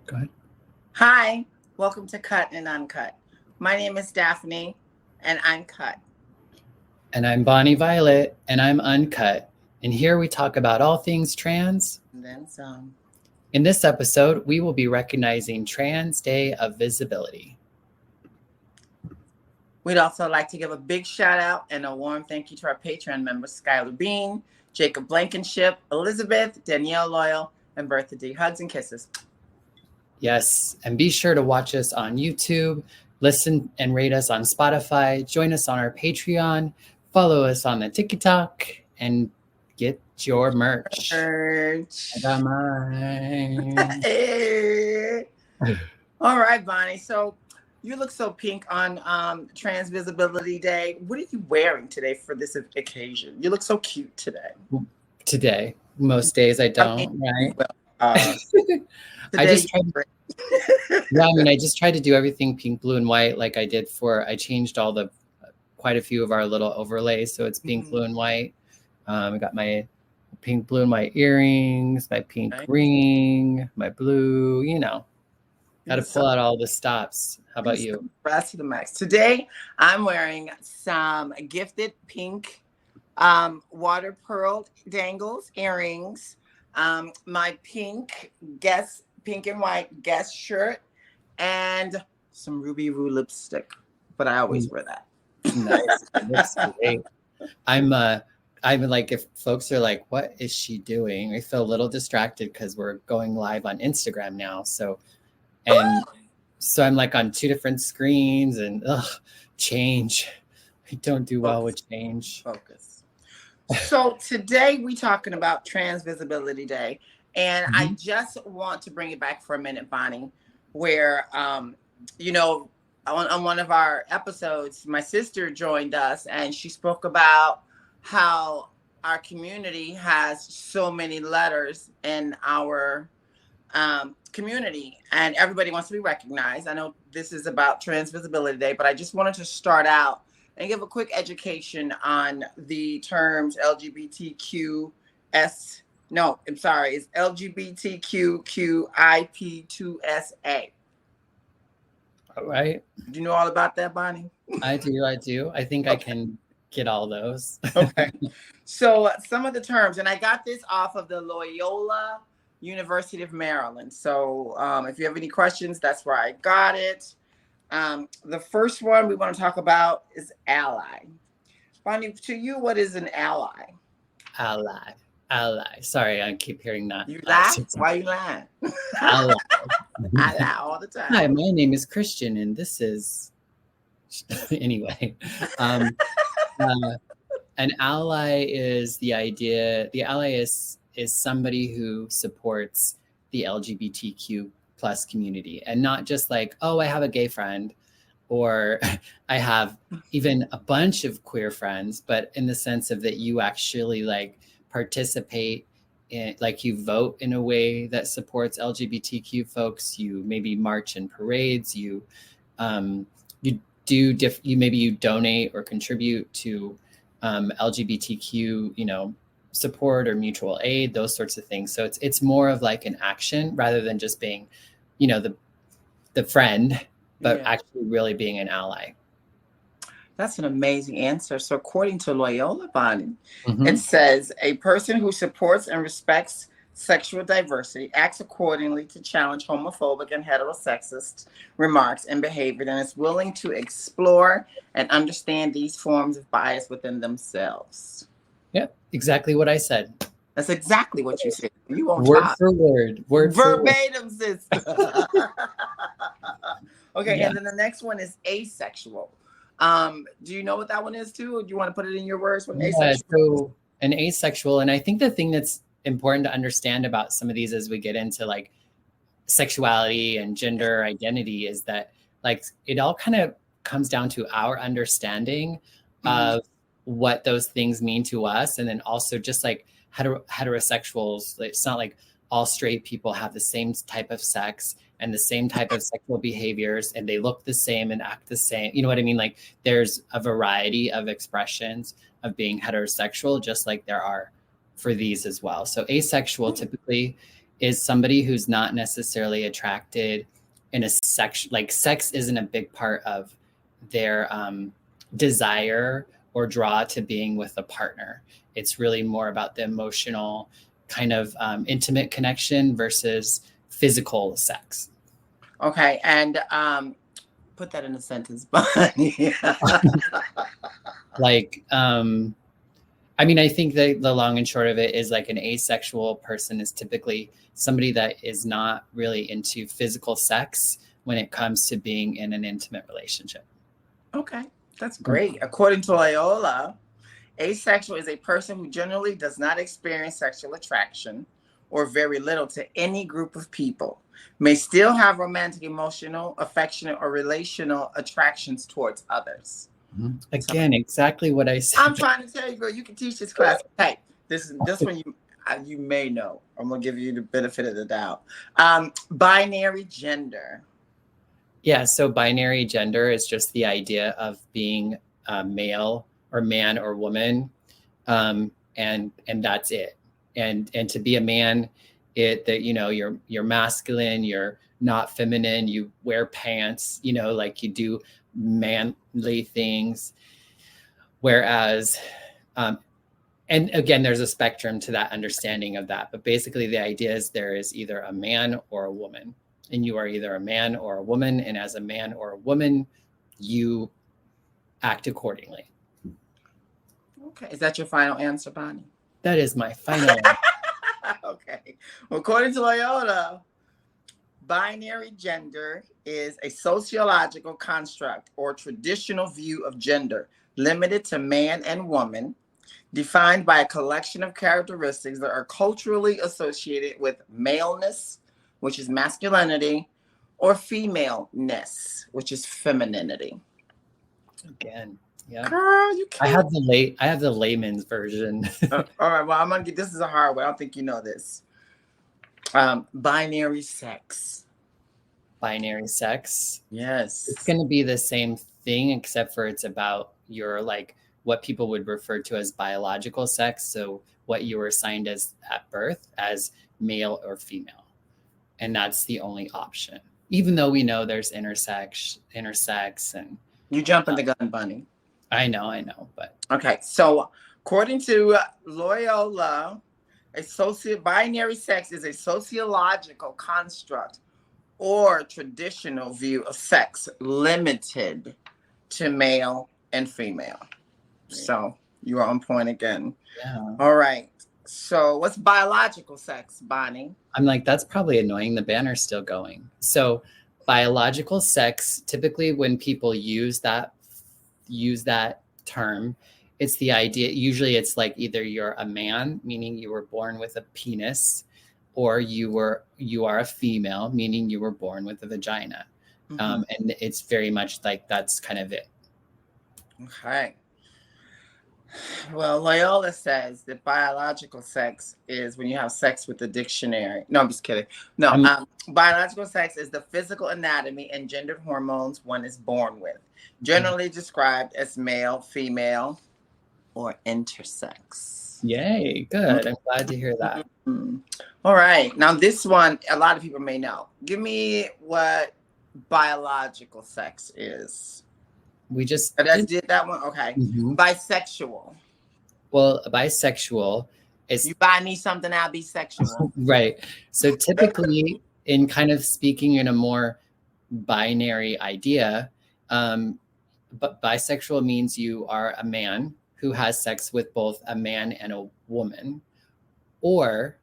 Go ahead. Hi, welcome to Cut and Uncut. My name is Daphne, and I'm cut. And I'm Bonnie Violet, and I'm uncut. And here we talk about all things trans. And then some. In this episode, we will be recognizing Trans Day of Visibility. We'd also like to give a big shout out and a warm thank you to our Patreon members, Skylar Bean, Jacob Blankenship, Elizabeth, Danielle Loyal, and Bertha D. Hugs and kisses. Yes, and be sure to watch us on YouTube, listen and rate us on Spotify, join us on our Patreon, follow us on the TikTok, and get your merch. I got mine. All right, Bonnie. So you look so pink on Trans Visibility Day. What are you wearing today for this occasion? You look so cute today. Today. Most days I don't, right? Well, I just tried I just tried to do everything pink, blue, and white like I did I changed quite a few of our little overlays. So it's pink, blue, and white. I got my pink, blue, and white earrings, my pink ring, my blue, got to pull out all the stops. How about you? Rest to the max. Today, I'm wearing some gifted pink water pearl dangles earrings, my pink and white Guess shirt, and some Ruby Roo lipstick. But I always wear that. Nice. That looks great. I'm like, if folks are like, what is she doing? I feel a little distracted because we're going live on Instagram now. So I'm like on two different screens and change. I don't do well with change. Focus. So today we're talking about Trans Visibility Day. And I just want to bring it back for a minute, Bonnie, where, on one of our episodes, my sister joined us and she spoke about how our community has so many letters in our community and everybody wants to be recognized. I know this is about Trans Visibility Day, but I just wanted to start out and give a quick education on the terms LGBTQS. No, I'm sorry. It's LGBTQIP2SA. All right. Do you know all about that, Bonnie? I do. I think I can get all those. Okay. So some of the terms, and I got this off of the Loyola University of Maryland. So if you have any questions, that's where I got it. The first one we want to talk about is ally. Bonnie, to you, what is an ally? Ally. Sorry, I keep hearing that. You lie? Why you lying? Ally. I lie all the time. Hi, my name is Christian, and this is anyway. An ally is the idea. The ally is somebody who supports the LGBTQ plus community, and not just like, oh, I have a gay friend, or I have even a bunch of queer friends, but in the sense of that you actually like participate in, like you vote in a way that supports LGBTQ folks. You maybe march in parades. You donate or contribute to LGBTQ, support or mutual aid, those sorts of things. So it's more of like an action rather than just being, the friend, but actually really being an ally. That's an amazing answer. So according to Loyola, Bonnie, it says a person who supports and respects sexual diversity acts accordingly to challenge homophobic and heterosexist remarks and behavior and is willing to explore and understand these forms of bias within themselves. Yeah, exactly what I said. That's exactly what you said. You on word top. For word. Verbatim, sister. Okay, yeah. And then the next one is asexual. Do you know what that one is too? Or do you want to put it in your words? So an asexual, and I think the thing that's important to understand about some of these as we get into like sexuality and gender identity is that like it all kind of comes down to our understanding of what those things mean to us. And then also just like heterosexuals, it's not like all straight people have the same type of sex and the same type of sexual behaviors and they look the same and act the same. You know what I mean? Like there's a variety of expressions of being heterosexual, just like there are for these as well. So asexual typically is somebody who's not necessarily attracted in a sex, like sex isn't a big part of their desire or draw to being with a partner. It's really more about the emotional kind of intimate connection versus physical sex. Okay, and put that in a sentence, Bonnie. Like, I mean, I think that the long and short of it is like an asexual person is typically somebody that is not really into physical sex when it comes to being in an intimate relationship. Okay, that's great. According to Loyola, asexual is a person who generally does not experience sexual attraction or very little to any group of people, may still have romantic, emotional, affectionate, or relational attractions towards others. Again, so, exactly what I said. I'm trying to tell you, girl, you can teach this class. Hey, this one you may know. I'm gonna give you the benefit of the doubt. Binary gender. Yeah, so binary gender is just the idea of being male or man or woman, and that's it. And to be a man, you're masculine, you're not feminine, you wear pants, like you do manly things. Whereas, and again, there's a spectrum to that understanding of that. But basically, the idea is there is either a man or a woman, and you are either a man or a woman. And as a man or a woman, you act accordingly. Okay. Is that your final answer, Bonnie? That is my final answer. Okay. Well, according to Loyola, binary gender is a sociological construct or traditional view of gender limited to man and woman, defined by a collection of characteristics that are culturally associated with maleness, which is masculinity, or femaleness, which is femininity. Again, yeah. Girl, you can't. I have the layman's version. All right, well, I'm gonna get this is a hard one. I don't think you know this. Binary sex. Binary sex. Yes. It's gonna be the same thing, except for it's about your like what people would refer to as biological sex. So what you were assigned as at birth as male or female. And that's the only option. Even though we know there's intersex and you jumping the gun, Bunny. I know, but okay. So according to Loyola, binary sex is a sociological construct or traditional view of sex limited to male and female. So you are on point again. Yeah. All right. So what's biological sex, Bonnie? I'm like, that's probably annoying. The banner's still going. So biological sex, typically when people use that term, it's the idea, usually it's like either you're a man, meaning you were born with a penis, or you are a female, meaning you were born with a vagina. Mm-hmm. And it's very much like that's kind of it. Okay. Well, Loyola says that biological sex is when you have sex with the dictionary. No, I'm just kidding. No, biological sex is the physical anatomy and gendered hormones one is born with, generally described as male, female, or intersex. Yay, good. I'm glad to hear that. Mm-hmm. All right. Now, this one, a lot of people may know. Give me what biological sex is. We just did that one. Okay. Mm-hmm. Bisexual. Well, bisexual is you buy me something, I'll be sexual. Right. So typically, in kind of speaking in a more binary idea, but bisexual means you are a man who has sex with both a man and a woman, or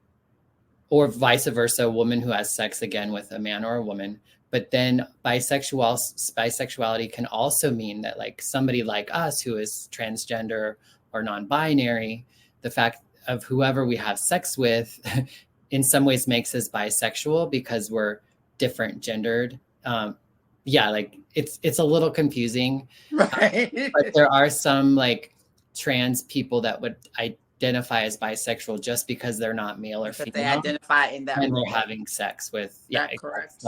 vice versa, a woman who has sex again with a man or a woman. But then bisexuality can also mean that like somebody like us who is transgender or non-binary, the fact of whoever we have sex with in some ways makes us bisexual because we're different gendered. Like it's a little confusing, right? But there are some like trans people that would identify as bisexual just because they're not male or female. They identify in that and role. They're having sex with. That correct?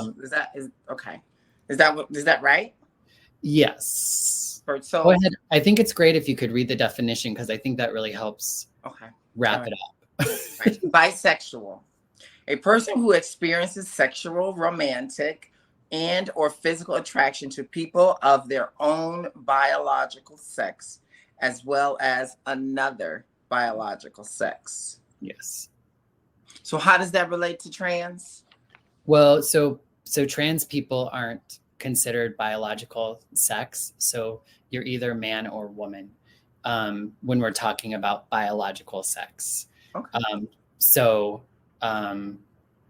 Okay? Is that right? Yes. So go ahead. I think it's great if you could read the definition because I think that really helps. Okay. Wrap it up. Right. Bisexual A person who experiences sexual, romantic, and or physical attraction to people of their own biological sex, as well as another biological sex. Yes. So how does that relate to trans? Well, so trans people aren't considered biological sex. So you're either man or woman when we're talking about biological sex. Okay. So um,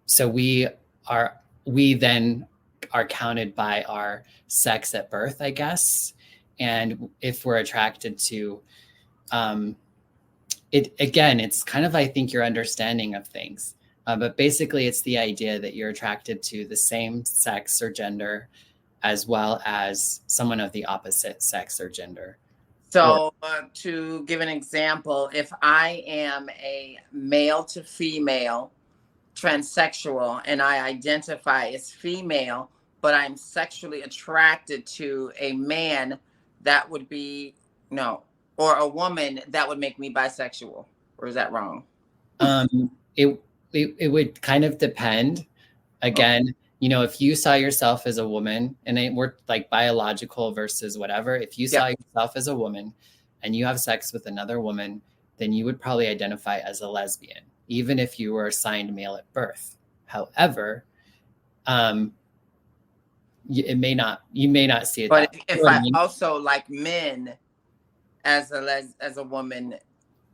so we then are counted by our sex at birth, I guess. And if we're attracted to it, again, it's kind of, I think, your understanding of things. But basically, it's the idea that you're attracted to the same sex or gender, as well as someone of the opposite sex or gender. So to give an example, if I am a male to female transsexual and I identify as female, but I'm sexually attracted to a man, that would be no, or a woman, that would make me bisexual. Or is that wrong? It, it would kind of depend. Again, you know, if you saw yourself as a woman, and we're like biological versus whatever, if you saw yourself as a woman and you have sex with another woman, then you would probably identify as a lesbian, even if you were assigned male at birth. However, you may not see it. But if I also like men as a woman,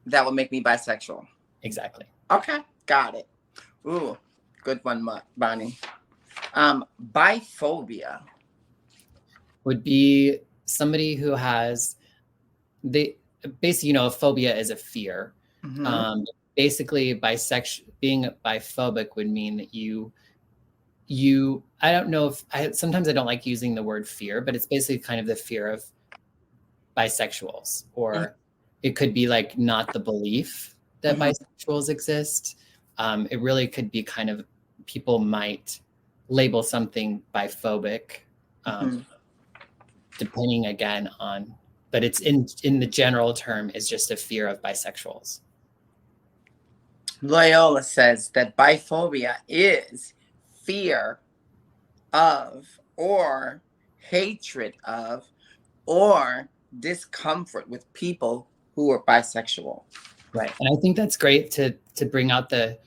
that would make me bisexual. Exactly. Okay, got it. Ooh, good one, Bonnie. Biphobia would be somebody who has basically, you know, a phobia is a fear. Mm-hmm. Basically, being biphobic would mean that you I don't know if sometimes I don't like using the word fear, but it's basically kind of the fear of bisexuals, or it could be like not the belief that bisexuals exist. It really could be kind of, people might label something biphobic, depending again on, but it's in the general term is just a fear of bisexuals. Loyola says that biphobia is fear of, or hatred of, or discomfort with people who are bisexual. Right. And I think that's great to bring out the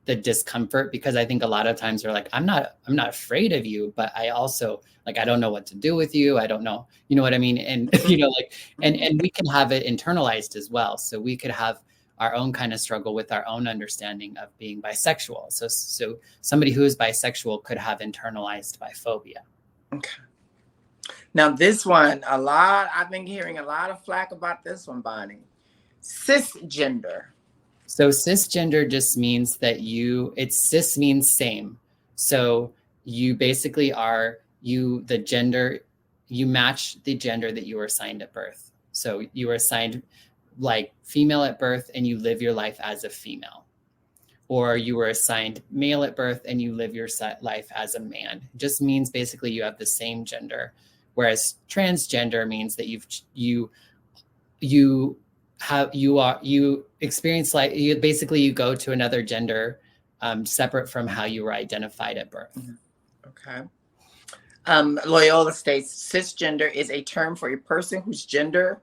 discomfort, because I think a lot of times they're like, I'm not afraid of you, but I also, like, I don't know what to do with you. I don't know, you know what I mean? And, you know, like, and we can have it internalized as well. So we could have our own kind of struggle with our own understanding of being bisexual. So somebody who is bisexual could have internalized biphobia. Okay. Now this one, I've been hearing a lot of flack about this one, Bonnie. Cisgender. So cisgender just means that cis means same. So you basically you match the gender that you were assigned at birth. So you were assigned like female at birth and you live your life as a female, or you were assigned male at birth and you live your life as a man. It just means basically you have the same gender. Whereas transgender means that you experience, like, you go to another gender separate from how you were identified at birth. Okay. Loyola states cisgender is a term for a person whose gender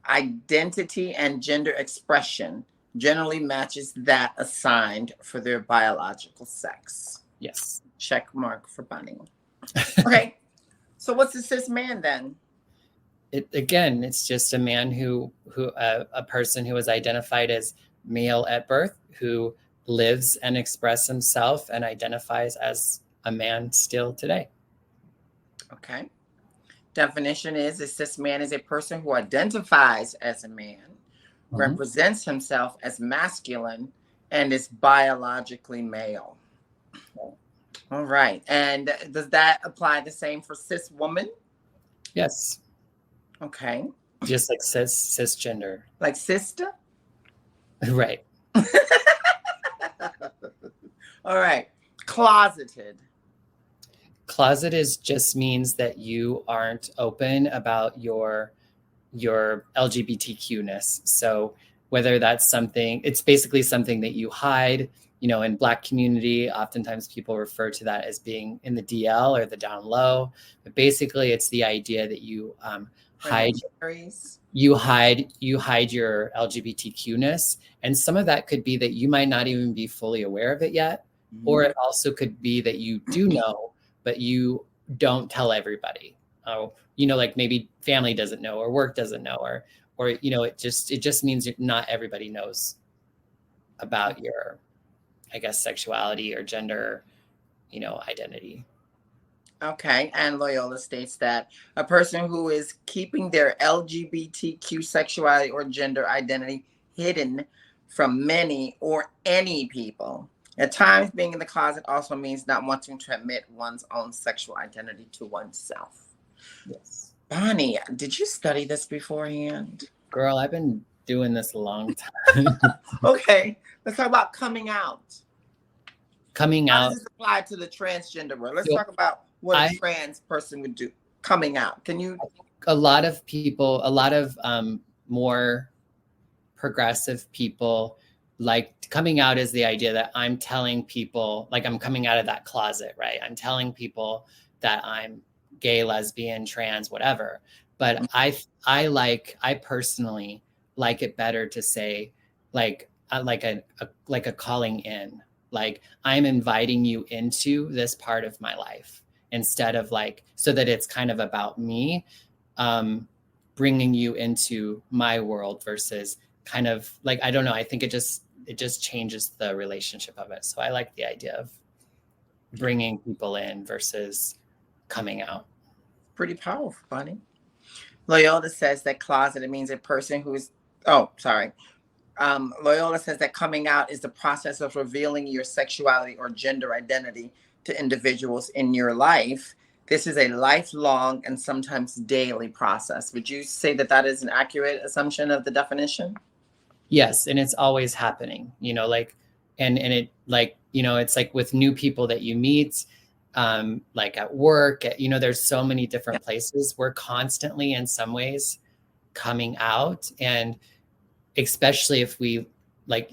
identity and gender expression generally matches that assigned for their biological sex. Yes. Check mark for Bonnie. Okay. So what's a cis man then? It's just a man a person who is identified as male at birth, who lives and expresses himself and identifies as a man still today. Okay. Definition is a cis man is a person who identifies as a man, represents himself as masculine, and is biologically male. All right. And does that apply the same for cis woman? Yes. Okay. Just like cisgender. Like sister? Right. All right. Closeted. Closeted just means that you aren't open about your LGBTQ-ness. So whether that's something, it's basically something that you hide. in Black community, oftentimes people refer to that as being in the DL or the down low. But basically, it's the idea that you hide your LGBTQ-ness. And some of that could be that you might not even be fully aware of it yet. Mm-hmm. Or it also could be that you do know, but you don't tell everybody. Oh, like maybe family doesn't know, or work doesn't know, or it just means not everybody knows about your, I guess, sexuality or gender, identity. Okay. And Loyola states that a person who is keeping their LGBTQ sexuality or gender identity hidden from many or any people. At times, being in the closet also means not wanting to admit one's own sexual identity to oneself. Yes. Bonnie, did you study this beforehand? Girl, I've been doing this a long time. Okay. Let's talk about coming out. Coming out. How does this apply to the transgender world? Let's talk about what a trans person would do. Coming out. Can you? A lot of people, a lot of more progressive people, like coming out is the idea that I'm telling people, like I'm coming out of that closet, right? I'm telling people that I'm gay, lesbian, trans, whatever. But I personally like it better to say like a calling in, like I'm inviting you into this part of my life, instead of like, so that it's kind of about me bringing you into my world versus kind of like, I don't know. I think it just changes the relationship of it. So I like the idea of bringing people in versus coming out. Pretty powerful, Bonnie. Loyola says that closet, it means a person who is, Loyola says that coming out is the process of revealing your sexuality or gender identity to individuals in your life. This is a lifelong and sometimes daily process. Would you say that that is an accurate assumption of the definition? Yes. And it's always happening, like, and it like, it's like with new people that you meet, like at work, there's so many different places. We're constantly in some ways coming out. And especially if we like,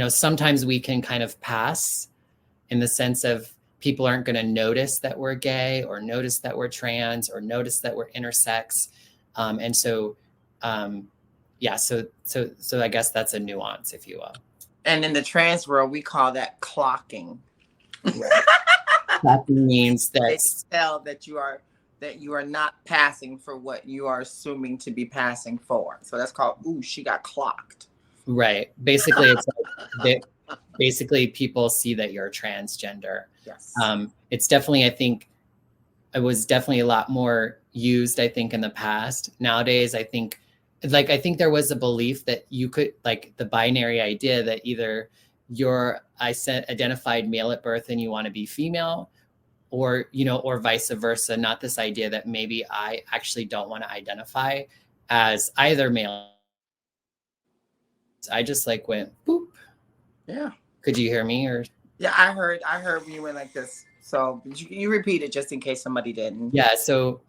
sometimes we can kind of pass in the sense of people aren't going to notice that we're gay or notice that we're trans or notice that we're intersex. And so, so I guess that's a nuance, if you will. And in the trans world, we call that clocking. Right. That means that they tell that you are not passing for what you are assuming to be passing for. So that's called, ooh, she got clocked. Right. Basically, it's like basically people see that you're transgender. Yes. It's definitely, I think it was definitely a lot more used, I think, in the past. Nowadays, I think there was a belief that you could, like the binary idea that either you're identified male at birth and you want to be female, or vice versa. Not this idea that maybe I actually don't want to identify as either male. I just like went boop. Yeah. Could you hear me? Or yeah, I heard when you went like this. So you repeat it just in case somebody didn't. Yeah. So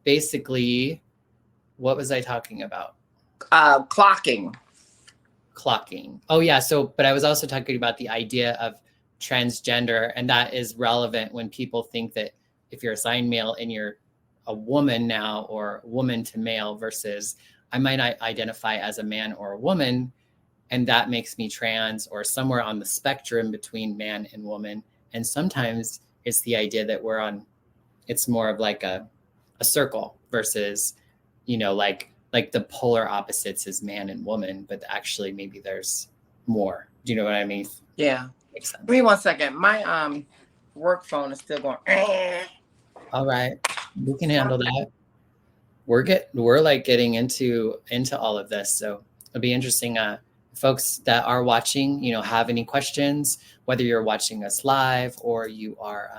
basically, what was I talking about? Clocking. Oh yeah. So, but I was also talking about the idea of transgender, and that is relevant when people think that if you're assigned male and you're a woman now, or woman to male, versus I might not identify as a man or a woman, and that makes me trans, or somewhere on the spectrum between man and woman. And sometimes it's the idea that it's more of like a circle versus, like the polar opposites is man and woman, but actually maybe there's more. Do you know what I mean? Yeah. Makes sense. Give me 1 second. My work phone is still going. All right. We can handle that. We're like getting into all of this. So it'll be interesting. Folks that are watching, have any questions, whether you're watching us live or you are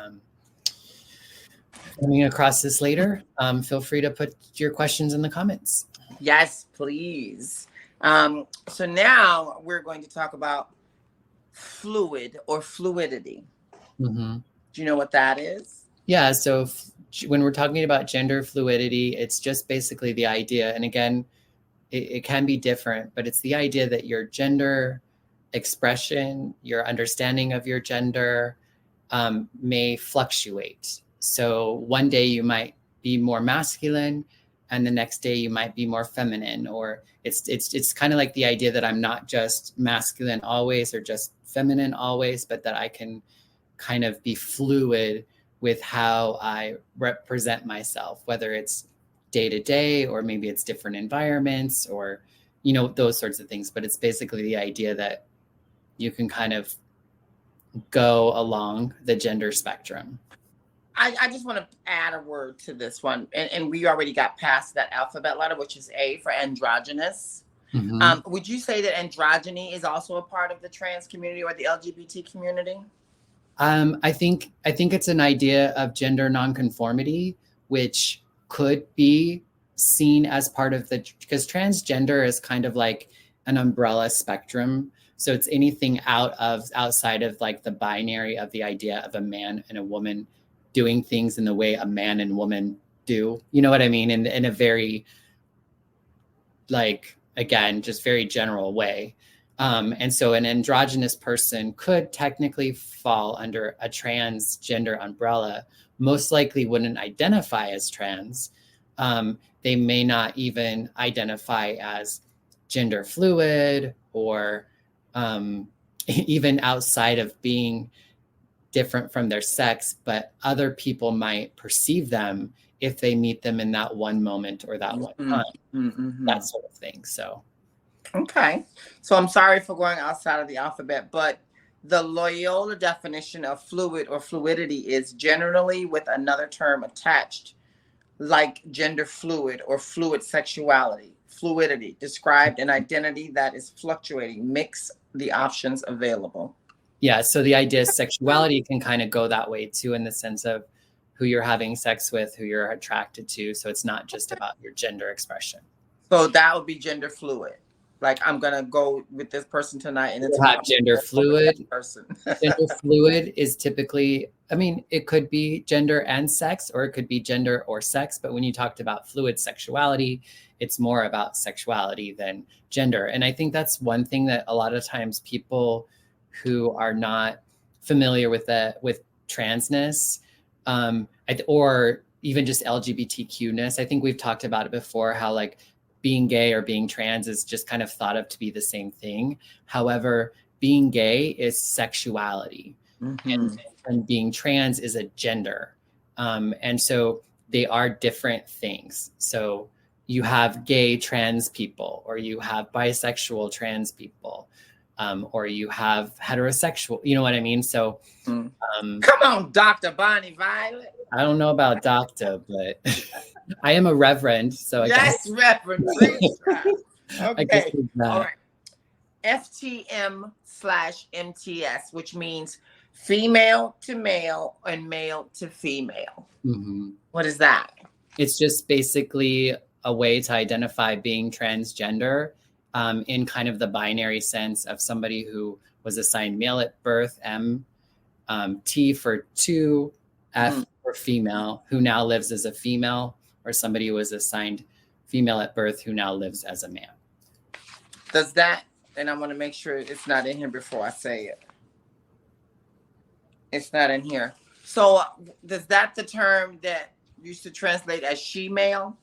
coming across this later, feel free to put your questions in the comments. Yes, please. So now we're going to talk about fluid or fluidity. Mm-hmm. Do you know what that is? Yeah. So when we're talking about gender fluidity, it's just basically the idea. And again, it can be different, but it's the idea that your gender expression, your understanding of your gender may fluctuate. So one day you might be more masculine, and the next day you might be more feminine. Or it's kind of like the idea that I'm not just masculine always or just feminine always, but that I can kind of be fluid with how I represent myself, whether it's day to day or maybe it's different environments or, you know, those sorts of things. But it's basically the idea that you can kind of go along the gender spectrum. I just want to add a word to this one, and we already got past that alphabet letter, which is A for androgynous. Mm-hmm. Would you say that androgyny is also a part of the trans community or the LGBT community? I think it's an idea of gender nonconformity, which could be seen as part of because transgender is kind of like an umbrella spectrum. So it's anything outside of like the binary of the idea of a man and a woman doing things in the way a man and woman do. You know what I mean? In a very, like, again, just very general way. And so an androgynous person could technically fall under a transgender umbrella, most likely wouldn't identify as trans. They may not even identify as gender fluid or even outside of being different from their sex, but other people might perceive them if they meet them in that one moment or that one time, that sort of thing. So. Okay. So I'm sorry for going outside of the alphabet, but the Loyola definition of fluid or fluidity is generally with another term attached, like gender fluid or fluid sexuality. Fluidity, described an identity that is fluctuating, mix the options available. Yeah, so the idea is sexuality can kind of go that way too, in the sense of who you're having sex with, who you're attracted to. So it's not just about your gender expression. So that would be gender fluid. Like, I'm gonna go with this person tonight, and it's have gender fluid person. Gender fluid is typically, I mean, it could be gender and sex, or it could be gender or sex. But when you talked about fluid sexuality, it's more about sexuality than gender. And I think that's one thing that a lot of times people who are not familiar with transness, or even just LGBTQ-ness, I think we've talked about it before, how like being gay or being trans is just kind of thought of to be the same thing. However, being gay is sexuality, and being trans is a gender. And so they are different things. So you have gay trans people, or you have bisexual trans people, or you have heterosexual, you know what I mean? So come on, Dr. Bonnie Violet. I don't know about doctor, but I am a reverend, so I yes, guess. Reverend. Okay. All right. FTM/MTS, which means female to male and male to female. Mm-hmm. What is that? It's just basically a way to identify being transgender, in kind of the binary sense of somebody who was assigned male at birth, M, T for two, F for female, who now lives as a female, or somebody who was assigned female at birth who now lives as a man. Does that, and I want to make sure it's not in here before I say it. It's not in here. So does that the term that used to translate as she-male,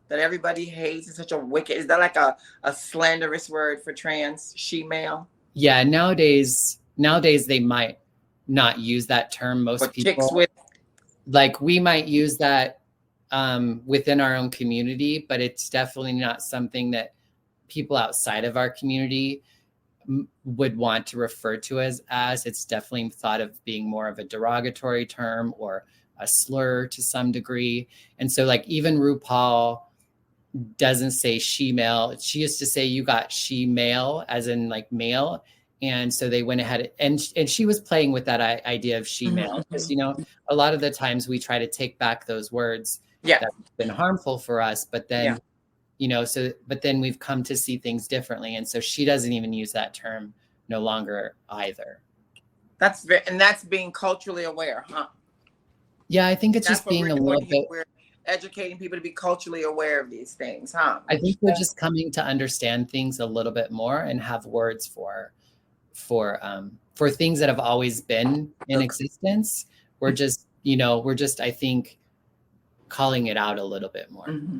that everybody hates? Is such a wicked, is that like a slanderous word for trans, she-male? Yeah, nowadays they might not use that term. Most people, like, we might use that within our own community, but it's definitely not something that people outside of our community would want to refer to as it's definitely thought of being more of a derogatory term or a slur to some degree. And so like even RuPaul doesn't say she-male. She used to say you got she-male, as in like male. And so they went ahead and she was playing with that idea of she-male, because, you know, a lot of the times we try to take back those words that have been harmful for us, but then, you know, but then we've come to see things differently. And so she doesn't even use that term no longer either. That's being culturally aware, huh? Yeah, I think it's just being a little bit. We're educating people to be culturally aware of these things, huh? I think we're just coming to understand things a little bit more and have words for for things that have always been in existence. We're just, I think, calling it out a little bit more. Mm-hmm.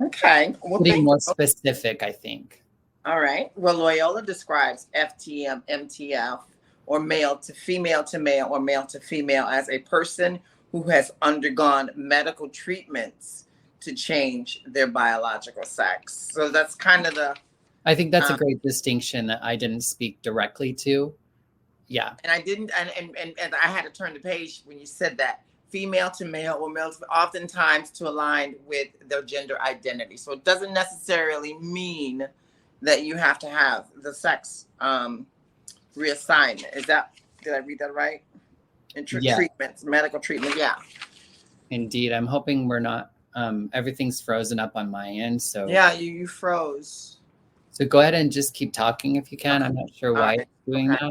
Okay. Well, Getting more specific, I think. All right. Well, Loyola describes FTM, MTF, or male to male, or male to female, as a person who has undergone medical treatments to change their biological sex. So that's kind of the. I think that's a great distinction that I didn't speak directly to. Yeah. And I didn't, and I had to turn the page when you said that. Female to male or male to, oftentimes to align with their gender identity. So it doesn't necessarily mean that you have to have the sex reassignment. Did I read that right? Treatments, medical treatment. Yeah. Indeed. I'm hoping we're not, everything's frozen up on my end. So yeah, you froze. So go ahead and just keep talking if you can. I'm not sure why it's doing that.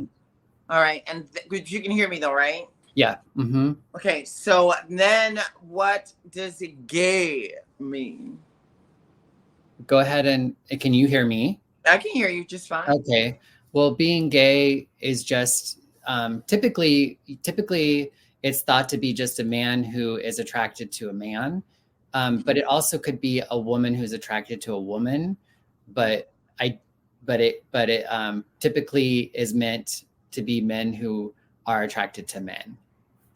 All right. And you can hear me though, right? Yeah. Mm-hmm. Okay. So then what does gay mean? Go ahead and can you hear me? I can hear you just fine. Okay. Well, being gay is just typically it's thought to be just a man who is attracted to a man. But it also could be a woman who's attracted to a woman. But it typically is meant to be men who are attracted to men.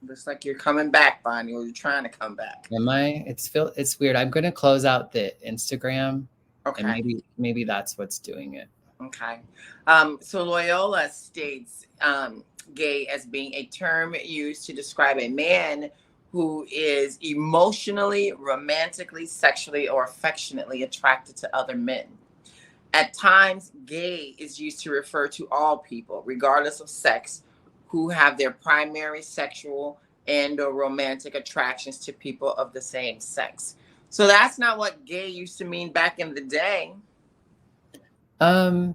Looks like you're coming back, Bonnie, or you're trying to come back. Am I? It's weird. I'm going to close out the Instagram. Okay. And maybe that's what's doing it. Okay. So Loyola states gay as being a term used to describe a man who is emotionally, romantically, sexually, or affectionately attracted to other men. At times, gay is used to refer to all people, regardless of sex, who have their primary sexual and or romantic attractions to people of the same sex. So that's not what gay used to mean back in the day.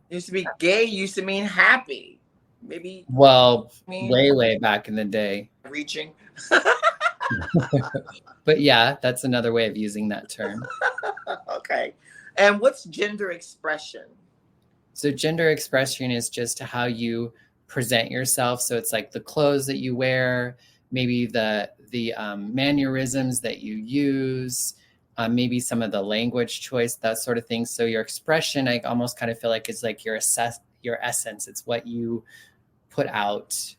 Used to be gay used to mean happy. Maybe. Well, way back in the day. Reaching. But yeah, that's another way of using that term. Okay. And what's gender expression? So gender expression is just how you present yourself. So it's like the clothes that you wear, maybe the mannerisms that you use, maybe some of the language choice, that sort of thing. So your expression, I almost kind of feel like is like your essence. It's what you put out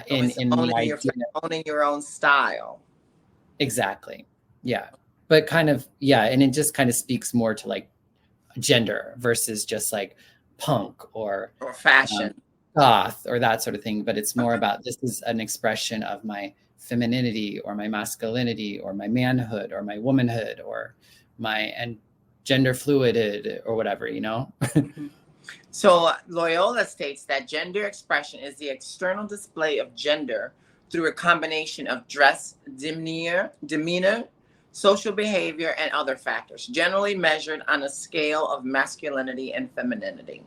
in owning your own style. Exactly. Yeah. But kind of, yeah. And it just kind of speaks more to like gender versus just like punk or fashion, goth or that sort of thing. But it's more about, this is an expression of my femininity or my masculinity or my manhood or my womanhood or and gender fluid or whatever, you know? So Loyola states that gender expression is the external display of gender through a combination of dress, demeanor, social behavior, and other factors, generally measured on a scale of masculinity and femininity.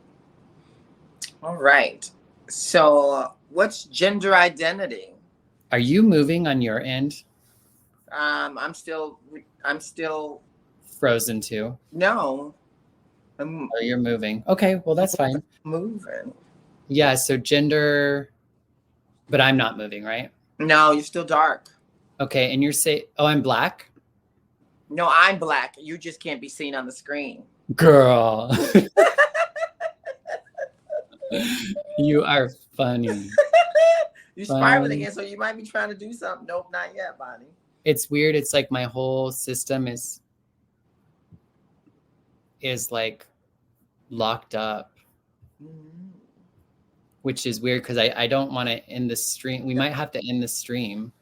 All right. So what's gender identity? Are you moving on your end? I'm still frozen too. No. Oh, you're moving. Okay, well that's fine. Moving. Yeah, so gender, but I'm not moving, right? No, you're still dark. Okay, and you're I'm black? No, I'm black. You just can't be seen on the screen. Girl. You are funny. You're spiraling again, so you might be trying to do something. Nope, not yet, Bonnie. It's weird. It's like my whole system is like locked up, which is weird because I don't want to end the stream. We might have to end the stream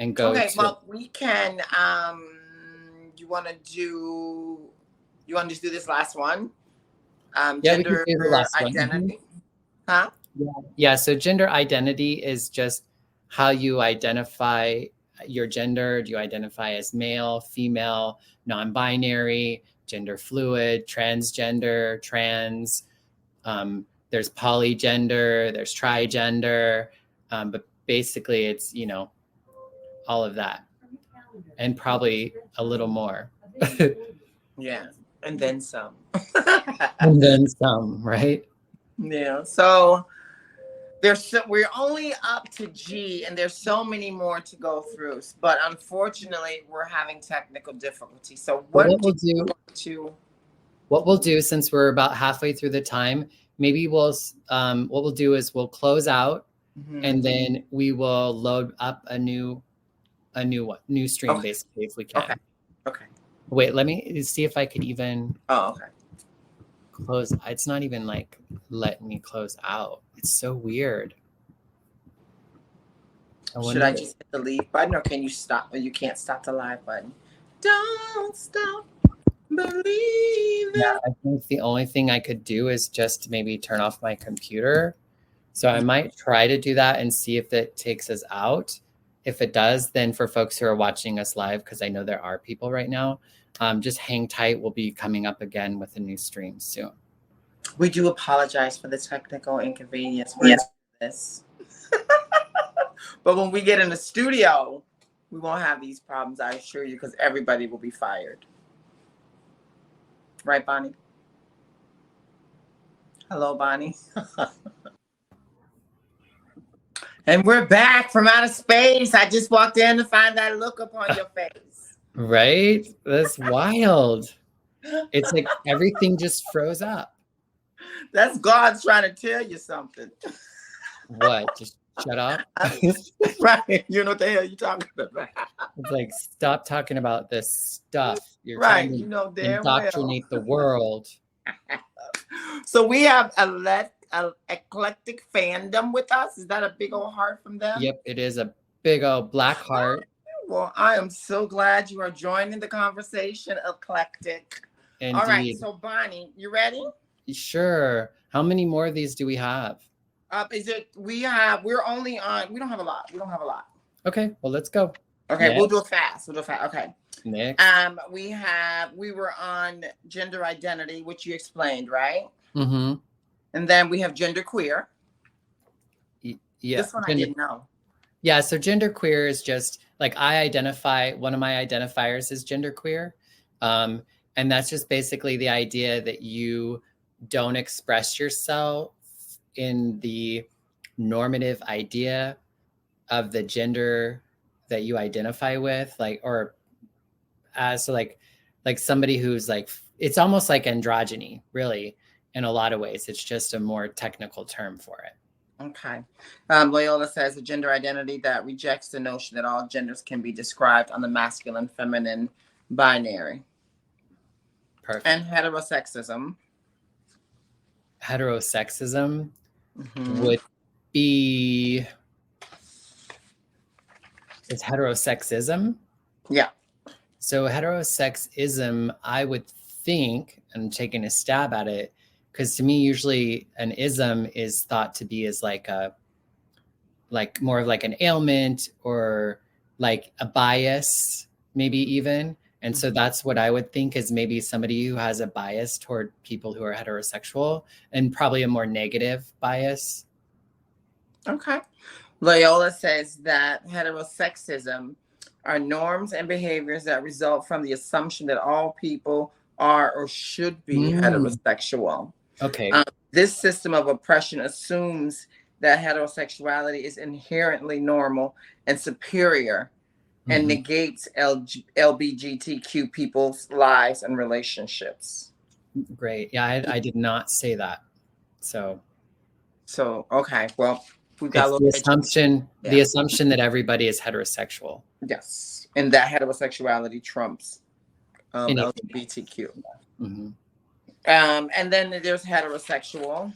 and go. Okay, well, we can. You want to just do this last one? Yeah, gender we can do the last identity. Huh? Yeah. So gender identity is just how you identify your gender. Do you identify as male, female, non-binary, gender fluid, transgender, trans? There's polygender, there's trigender, but basically it's, all of that and probably a little more. Yeah. And then some. And then some, right? Yeah. So we're only up to G, and there's so many more to go through. But unfortunately, we're having technical difficulty. So But what we'll do, since we're about halfway through the time, maybe what we'll do is we'll close out, and then we will load up a new stream, basically, if we can. Okay. Wait, let me see if I could even. Oh, okay. Close. It's not even like letting me close out. It's so weird. Should I just hit the leave button, or can you stop? Or you can't stop the live button. Don't stop believing. Yeah, I think the only thing I could do is just maybe turn off my computer. So I might try to do that and see if it takes us out. If it does, then for folks who are watching us live, because I know there are people right now, just hang tight. We'll be coming up again with a new stream soon. We do apologize for the technical inconvenience. We're this. But when we get in the studio, we won't have these problems, I assure you, because everybody will be fired. Right, Bonnie? Hello, Bonnie. And we're back from outer space. I just walked in to find that look upon your face. Right? That's wild. It's like everything just froze up. That's God trying to tell you something. What? Just shut up? Right. You know what the hell you're talking about. It's like, stop talking about this stuff. You're right. trying to indoctrinate the world. So we have a eclectic fandom with us. Is that a big old heart from them? Yep, it is a big old black heart. Well, I am so glad you are joining the conversation, eclectic. Indeed. All right, so Bonnie, you ready? Sure. How many more of these do we have? We're only on, we don't have a lot. Okay, well, let's go. Okay, next. We'll do it fast. Okay. Next. We were on gender identity, which you explained, right? Mm-hmm. And then we have gender queer. Yeah. This one I didn't know. Yeah, so gender queer is just like one of my identifiers is gender queer. And that's just basically the idea that you don't express yourself in the normative idea of the gender that you identify with, like somebody who's like, it's almost like androgyny, really, in a lot of ways. It's just a more technical term for it. Okay. Loyola says a gender identity that rejects the notion that all genders can be described on the masculine, feminine binary. Perfect. And heterosexism. Heterosexism would be... It's heterosexism? Yeah. So heterosexism, I would think, and I'm taking a stab at it, because to me, usually an ism is thought to be as like more of like an ailment or like a bias, maybe even. And so that's what I would think is maybe somebody who has a bias toward people who are heterosexual, and probably a more negative bias. Okay. Loyola says that heterosexism are norms and behaviors that result from the assumption that all people are or should be heterosexual. Okay. This system of oppression assumes that heterosexuality is inherently normal and superior and negates LGBTQ people's lives and relationships. Great. Yeah, I did not say that. So okay. Well, we got the assumption that everybody is heterosexual. Yes. And that heterosexuality trumps LGBTQ. Mm-hmm. And then there's heterosexual.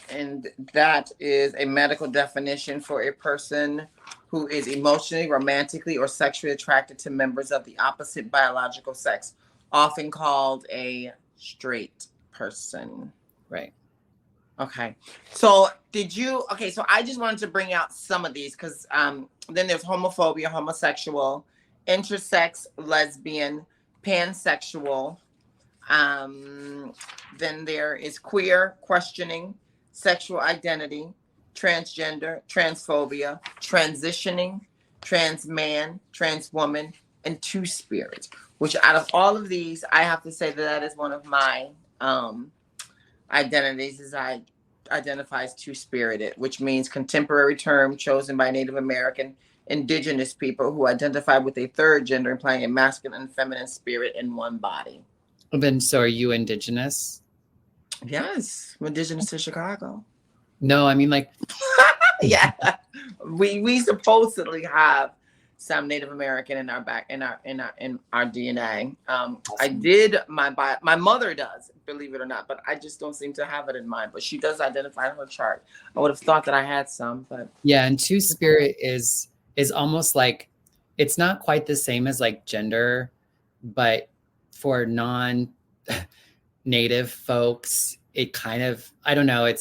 And that is a medical definition for a person who is emotionally, romantically, or sexually attracted to members of the opposite biological sex, often called a straight person. Right. Okay. So so I just wanted to bring out some of these because then there's homophobia, homosexual, intersex, lesbian, pansexual. Then there is queer, questioning, sexual identity, transgender, transphobia, transitioning, trans man, trans woman, and two-spirit, which out of all of these, I have to say that is one of my um, identities is I identifies two-spirited, which means contemporary term chosen by Native American indigenous people who identify with a third gender, implying a masculine and feminine spirit in one body. Then, so are you indigenous? Yes, I'm indigenous to Chicago. No, I mean like yeah. We supposedly have some Native American in our back in our DNA. I did my mother does, believe it or not, but I just don't seem to have it in mine. But she does identify in her chart. I would have thought that I had some, but yeah, and two spirit is almost like, it's not quite the same as like gender, but for non native folks, it kind of, I don't know,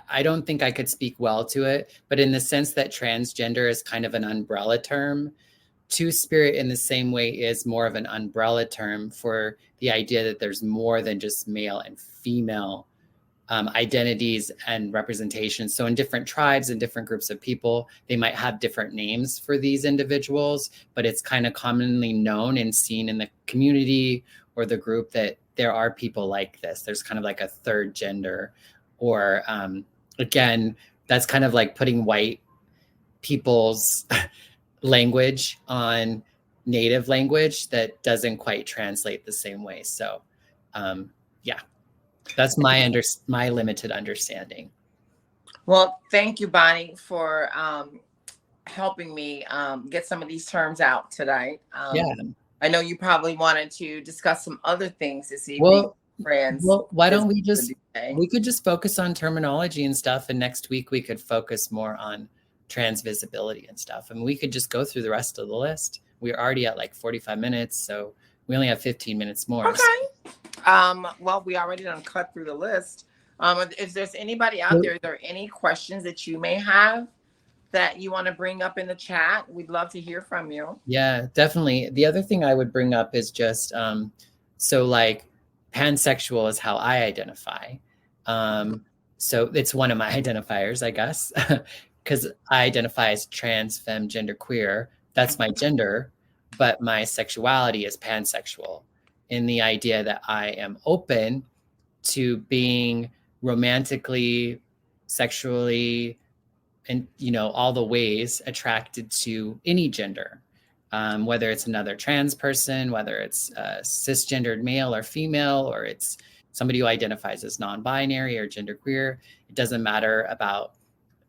I don't think I could speak well to it, but in the sense that transgender is kind of an umbrella term, two spirit in the same way is more of an umbrella term for the idea that there's more than just male and female identities and representations. So in different tribes and different groups of people, they might have different names for these individuals, but it's kind of commonly known and seen in the community or the group that there are people like this. There's kind of like a third gender, or again, that's kind of like putting white people's language on native language that doesn't quite translate the same way. So yeah, that's my limited understanding. Well, thank you, Bonnie, for helping me get some of these terms out tonight. Yeah. I know you probably wanted to discuss some other things this evening, Well, friends. well, why don't we could just focus on terminology and stuff, and next week we could focus more on trans visibility and stuff, and we could just go through the rest of the list. We're already at like 45 minutes, so we only have 15 minutes more. Okay. Well, we already done cut through the list. If there's anybody out there, are there any questions that you may have that you want to bring up in the chat? We'd love to hear from you. Yeah, definitely. The other thing I would bring up is just so like pansexual is how I identify. So it's one of my identifiers, I guess, because I identify as trans, femme, gender queer. That's my gender, but my sexuality is pansexual, in the idea that I am open to being romantically, sexually, and all the ways attracted to any gender, whether it's another trans person, whether it's a cisgendered male or female, or it's somebody who identifies as non-binary or genderqueer. It doesn't matter about,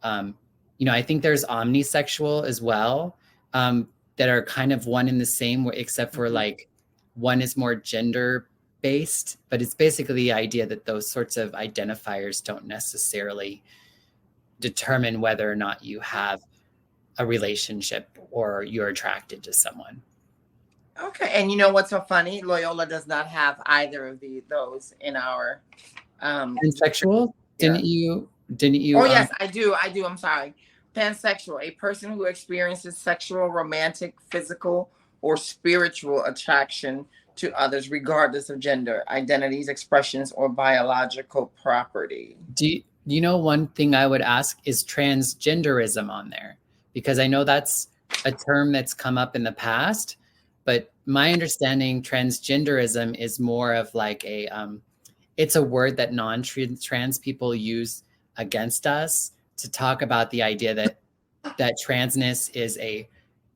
I think there's omnisexual as well, that are kind of one in the same, except for like one is more gender based, but it's basically the idea that those sorts of identifiers don't necessarily determine whether or not you have a relationship or you're attracted to someone. Okay, and you know what's so funny? Loyola does not have either of those in our pansexual. Didn't you? Oh yes, I do. I'm sorry. Pansexual, a person who experiences sexual, romantic, physical, or spiritual attraction to others, regardless of gender, identities, expressions, or biological property. You know, one thing I would ask, is transgenderism on there? Because I know that's a term that's come up in the past, but my understanding, transgenderism is more of like it's a word that non-trans people use against us to talk about the idea that transness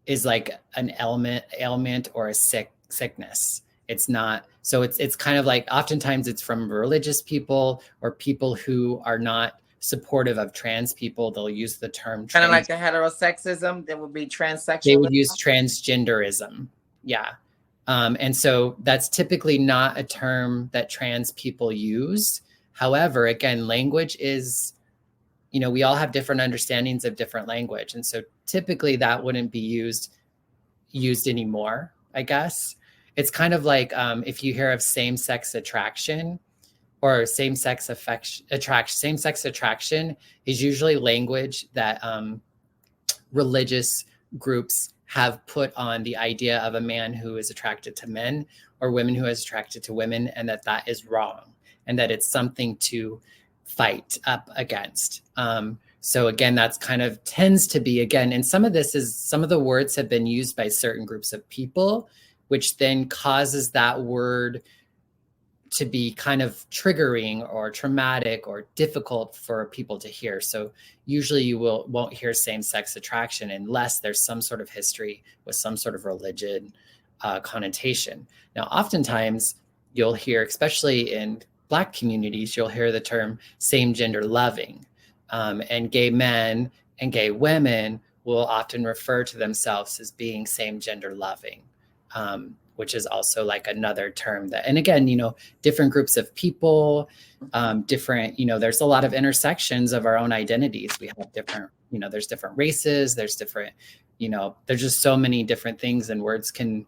is like an ailment or a sickness. It's not. So it's kind of like, oftentimes it's from religious people or people who are not supportive of trans people. They'll use the term kind of like the heterosexism. That would be transsexual. They would use transgenderism. Yeah. And so that's typically not a term that trans people use. However, again, language is, we all have different understandings of different language. And so typically that wouldn't be used anymore, I guess. It's kind of like if you hear of same-sex attraction or same-sex attraction. Same-sex attraction is usually language that religious groups have put on the idea of a man who is attracted to men or women who is attracted to women, and that is wrong, and that it's something to fight up against. So again, that's kind of tends to be, again, and some of the words have been used by certain groups of people, which then causes that word to be kind of triggering or traumatic or difficult for people to hear. So usually you won't hear same-sex attraction unless there's some sort of history with some sort of religion connotation. Now, oftentimes you'll hear, especially in Black communities, you'll hear the term same gender loving, and gay men and gay women will often refer to themselves as being same gender loving. Which is also like another term that, and again, different groups of people, different, there's a lot of intersections of our own identities. We have different, there's different races, there's different, there's just so many different things, and words can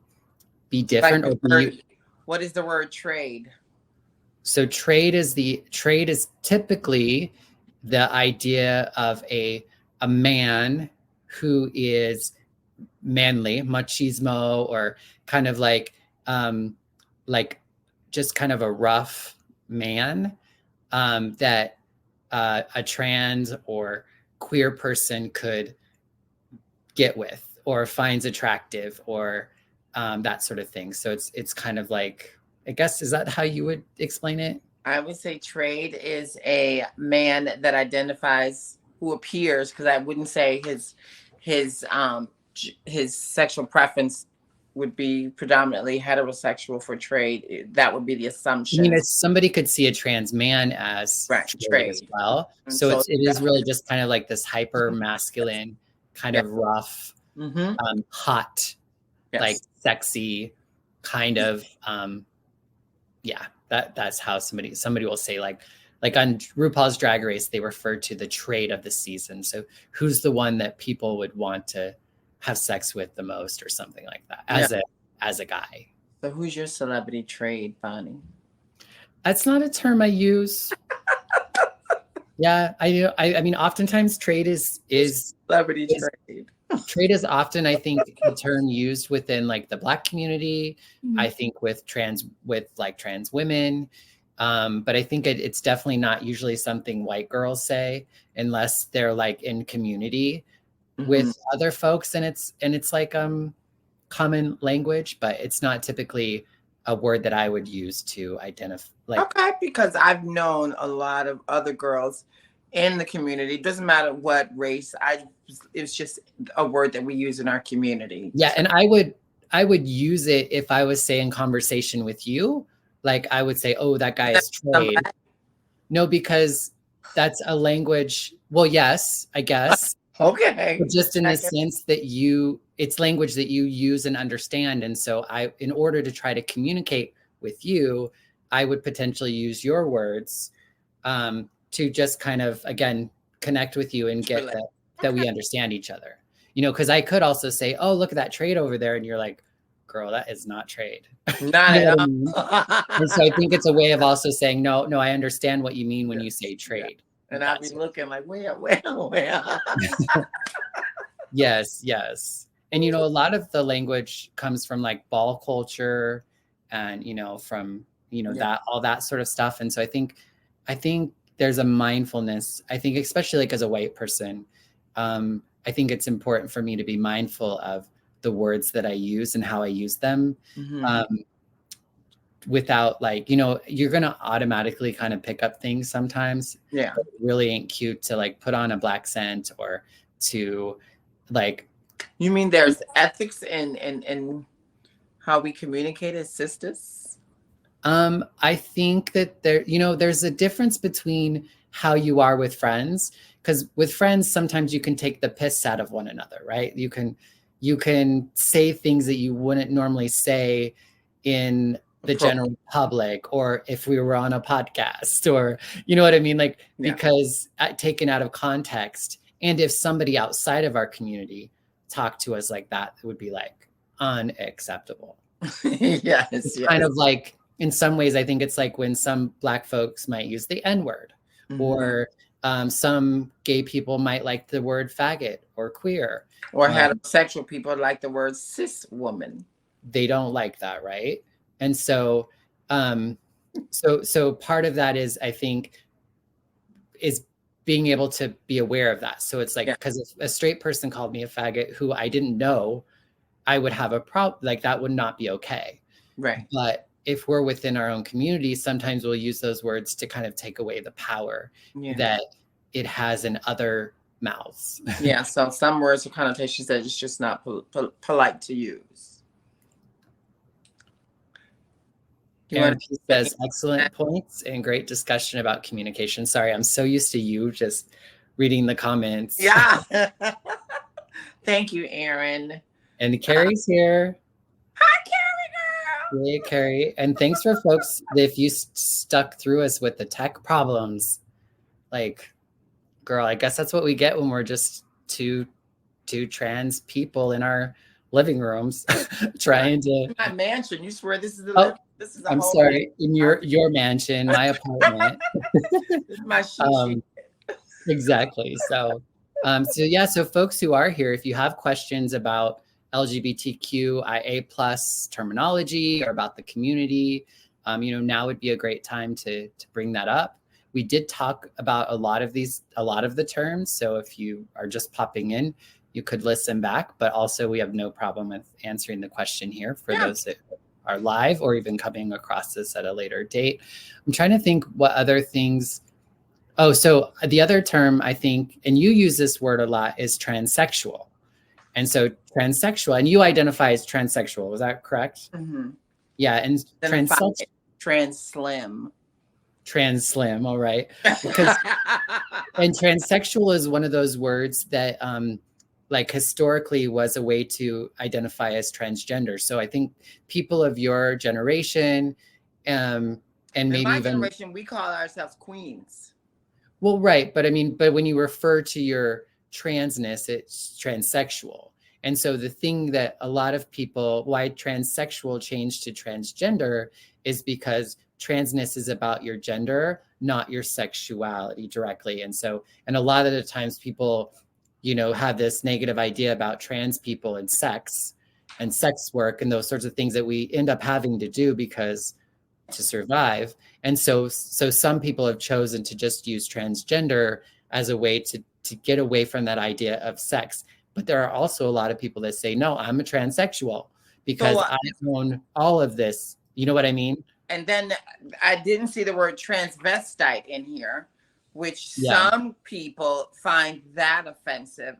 be different. What is the word trade? So trade is typically the idea of a man who is manly, machismo, or kind of like just kind of a rough man that a trans or queer person could get with or finds attractive, or that sort of thing. So it's kind of like, I guess, is that how you would explain it? I would say trade is a man that identifies, who appears, because I wouldn't say his sexual preference would be predominantly heterosexual for trade. That would be the assumption. Somebody could see a trans man as trade as well. So it is really just kind of like this hyper masculine, kind of rough, hot, like sexy kind of, that's how somebody will say, like on RuPaul's Drag Race, they refer to the trade of the season. So who's the one that people would want to have sex with the most, or something like that, as a guy. So who's your celebrity trade, Bonnie? That's not a term I use. Yeah, I mean, oftentimes trade is celebrity trade. Trade is often, I think, a term used within like the Black community. I think with trans women. But I think it's definitely not usually something white girls say unless they're like in community with other folks, and it's like common language, but it's not typically a word that I would use to identify. Okay, because I've known a lot of other girls in the community. It doesn't matter what race. It's just a word that we use in our community. Yeah, and I would use it if I was, say, in conversation with you. Like I would say, "Oh, that guy is trade." No, because that's a language. Well, yes, I guess. Okay. But just in the sense that it's language that you use and understand. And so in order to try to communicate with you, I would potentially use your words to just kind of, again, connect with you and get that we understand each other. Because I could also say, "Oh, look at that trade over there." And you're like, "Girl, that is not trade." Not at all. And so I think it's a way of also saying, no, I understand what you mean when you say trade. And I'll be looking like, where? Yes. And, a lot of the language comes from like ball culture and, from, that, all that sort of stuff. And so I think there's a mindfulness, I think, especially like as a white person, I think it's important for me to be mindful of the words that I use and how I use them. Without like, you're going to automatically kind of pick up things sometimes. Yeah. It really ain't cute to like put on a black scent or to like. You mean there's ethics in how we communicate as sisters? I think that there's a difference between how you are with friends, because with friends, sometimes you can take the piss out of one another, right? You can say things that you wouldn't normally say in the general public, or if we were on a podcast, or you know what I mean? Like, because taken out of context. And if somebody outside of our community talked to us like that, it would be like unacceptable. Yes. Kind of like, in some ways, I think it's like when some Black folks might use the N-word, or some gay people might like the word faggot or queer. Or heterosexual people like the word cis woman. They don't like that, right? And so, so part of that is, I think, is being able to be aware of that. So it's like, because if a straight person called me a faggot who I didn't know, I would have a problem. Like that would not be okay. Right. But if we're within our own community, sometimes we'll use those words to kind of take away the power that it has in other mouths. Yeah, so some words or connotations that it's just not polite to use. Aaron P says, excellent points and great discussion about communication. Sorry, I'm so used to you just reading the comments. Yeah. Thank you, Aaron. And Carrie's here. Hi, Carrie girl. Hey, Carrie. And thanks for folks, if you stuck through us with the tech problems. Like, girl, I guess that's what we get when we're just two trans people in our living rooms trying to. My mansion. You swear this is the this is. I'm sorry, in your mansion, my apartment. This is my sheet. Exactly. So folks who are here, if you have questions about LGBTQIA plus terminology or about the community, now would be a great time to bring that up. We did talk about a lot of the terms. So if you are just popping in, you could listen back, but also we have no problem with answering the question here for those that are live or even coming across this at a later date. I'm trying to think what other things. Oh, so the other term I think, and you use this word a lot, is transsexual. And so transsexual, and you identify as transsexual, was that correct? Mm-hmm. Yeah, and trans slim. Trans slim, all right. Because and transsexual is one of those words that like historically was a way to identify as transgender. So I think people of your generation and maybe my even generation, we call ourselves queens. Well, right. But when you refer to your transness, it's transsexual. And so the thing that a lot of people, why transsexual changed to transgender is because transness is about your gender, not your sexuality directly. And a lot of the times people, have this negative idea about trans people and sex work and those sorts of things that we end up having to do because to survive. And so some people have chosen to just use transgender as a way to get away from that idea of sex. But there are also a lot of people that say, no, I'm a transsexual because I own all of this. You know what I mean? And then I didn't see the word transvestite in here, which some people find that offensive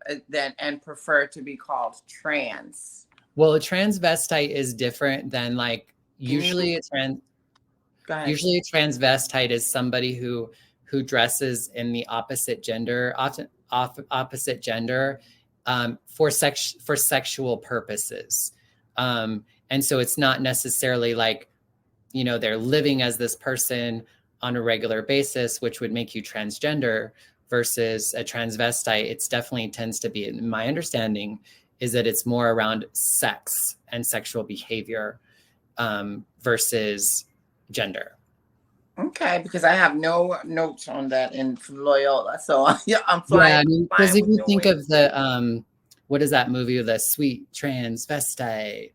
and prefer to be called trans. Well, a transvestite is different than usually a transvestite is somebody who dresses in the opposite gender, often opposite gender, for sexual purposes. And so it's not necessarily they're living as this person on a regular basis, which would make you transgender, versus a transvestite. It's definitely tends to be, in my understanding, is that it's more around sex and sexual behavior versus gender. Okay, because I have no notes on that in Loyola, so I'm flying. Yeah, because if you think of the what is that movie, The Sweet Transvestite?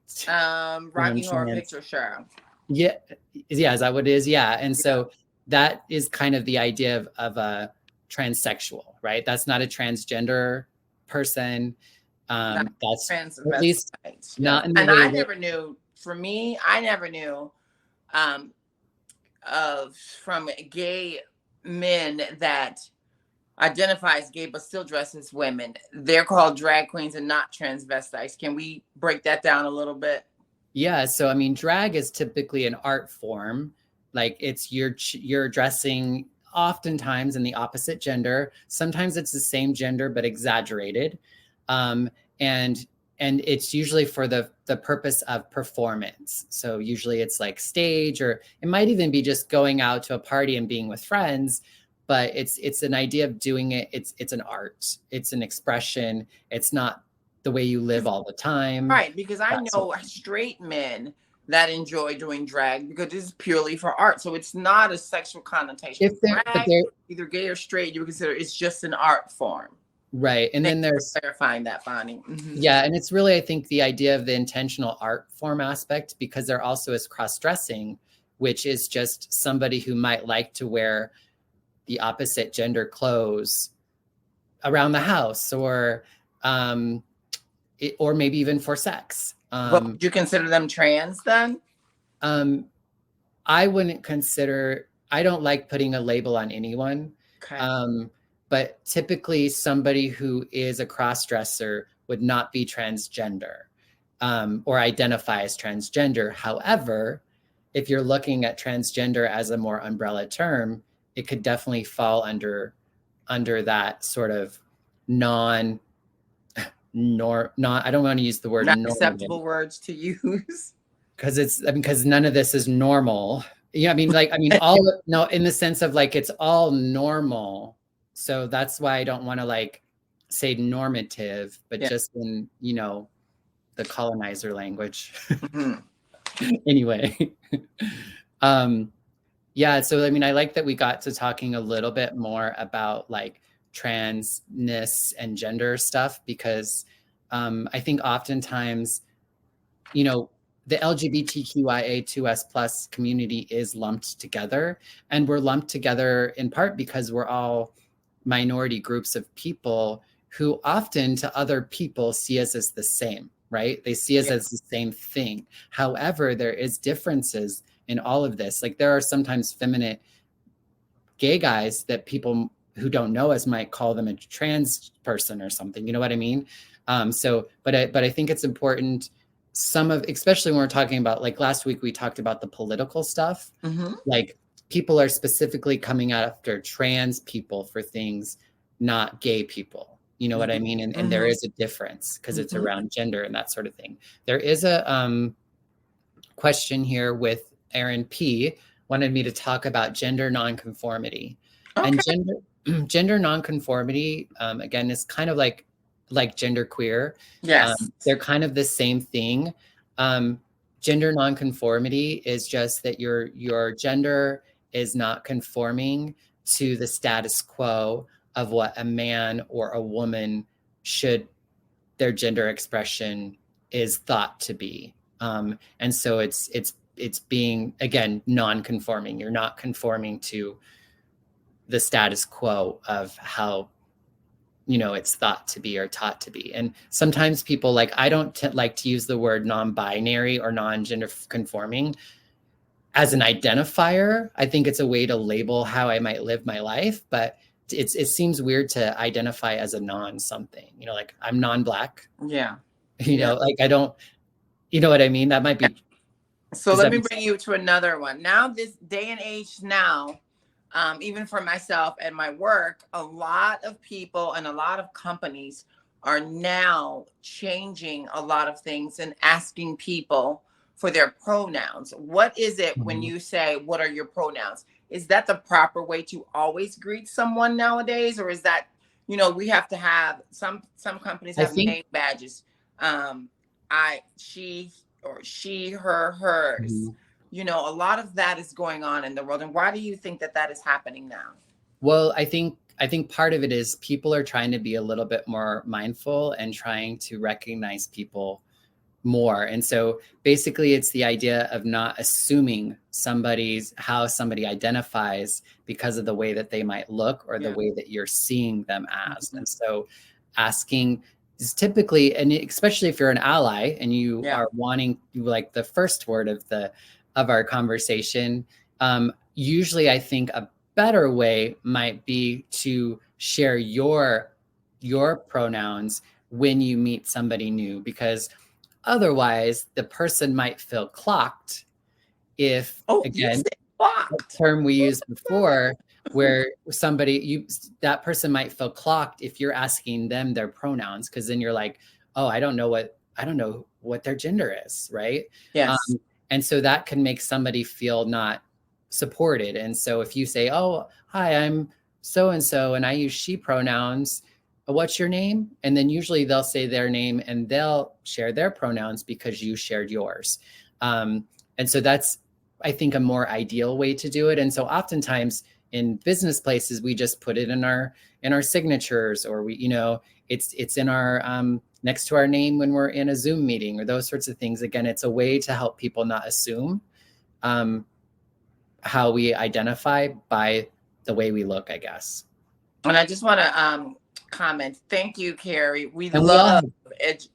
Rocky Horror Picture Show. Yeah, is that what it is? Yeah, and so that is kind of the idea of a transsexual, right? That's not a transgender person. That's at least not in the way. I never knew. For me, I never knew from gay men that identify as gay but still dress as women. They're called drag queens and not transvestites. Can we break that down a little bit? Yeah, so drag is typically an art form. Like it's you're dressing oftentimes in the opposite gender. Sometimes it's the same gender but exaggerated, and it's usually for the purpose of performance. So usually it's like stage, or it might even be just going out to a party and being with friends. But it's an idea of doing it. It's an art. It's an expression. It's not the way you live all the time. Right, because I know straight men that enjoy doing drag because it's purely for art. So it's not a sexual connotation. If they're either gay or straight, you would consider it's just an art form. Right. And then there's clarifying that, Bonnie. Mm-hmm. Yeah. And it's really, I think, the idea of the intentional art form aspect, because there also is cross-dressing, which is just somebody who might like to wear the opposite gender clothes around the house, or maybe even for sex. But would you consider them trans then? I wouldn't consider, I don't like putting a label on anyone. Okay. But typically somebody who is a cross-dresser would not be transgender, or identify as transgender. However, if you're looking at transgender as a more umbrella term, it could definitely fall under that sort of non not, I don't want to use the word Not normative, acceptable words to use. because it's, I mean, because none of this is normal. Yeah, I mean, no, in the sense of like it's all normal. So that's why I don't want to like say normative, but Yeah. just in, the colonizer language. Mhm. Anyway. um yeah, so I mean, I like that we got to talking a little bit more about like transness and gender stuff, because I think oftentimes, you know, the LGBTQIA2S plus community is lumped together, and we're lumped together in part because we're all minority groups of people who often to other people see us as the same, right? They see us Yeah. as the same thing. However, there is differences in all of this. Like there are sometimes feminine gay guys that people who don't know us might call them a trans person or something. You know what I mean? But I think it's important. Especially when we're talking about, like last week, we talked about the political stuff. Mm-hmm. Like people are specifically coming after trans people for things, not gay people. You know what I mean? And there is a difference because it's around gender and that sort of thing. There is a question here with Aaron P. wanted me to talk about gender nonconformity. Okay. And gender nonconformity, again, is kind of like gender queer. Yes. They're kind of the same thing. Gender nonconformity is just that your gender is not conforming to the status quo of what a man or a woman should, their gender expression is thought to be. And so it's being, again, non-conforming. You're not conforming to the status quo of how, it's thought to be or taught to be. And sometimes people, like, I don't like to use the word non-binary or non-gender conforming as an identifier. I think it's a way to label how I might live my life, but it seems weird to identify as a non-something, like I'm non-black. Yeah. Like I don't, you know what I mean? That might be. So let me bring you to another one. Now, this day and age now, even for myself and my work, a lot of people and a lot of companies are now changing a lot of things and asking people for their pronouns. What is it when you say, what are your pronouns? Is that the proper way to always greet someone nowadays? Or is that, we have to have some companies have name badges. She, or she, her, hers. A lot of that is going on in the world. And why do you think that is happening now? Well, I think part of it is people are trying to be a little bit more mindful and trying to recognize people more. And so basically it's the idea of not assuming how somebody identifies because of the way that they might look or the way that you're seeing them as. And so asking is typically, and especially if you're an ally and you are wanting, like the first word of our conversation, usually I think a better way might be to share your pronouns when you meet somebody new, because otherwise the person might feel clocked if, again, the term we used before, where that person might feel clocked if you're asking them their pronouns, because then you're like, oh, I don't know what their gender is, right? Yes. And so that can make somebody feel not supported. And so if you say, oh, hi, I'm so-and-so, and I use she pronouns, what's your name? And then usually they'll say their name and they'll share their pronouns because you shared yours. And so that's, I think, a more ideal way to do it. And so oftentimes in business places, we just put it in our signatures, or we, it's in our, next to our name when we're in a Zoom meeting or those sorts of things. Again, it's a way to help people not assume how we identify by the way we look, I guess. And I just want to comment. Thank you, Carrie. We love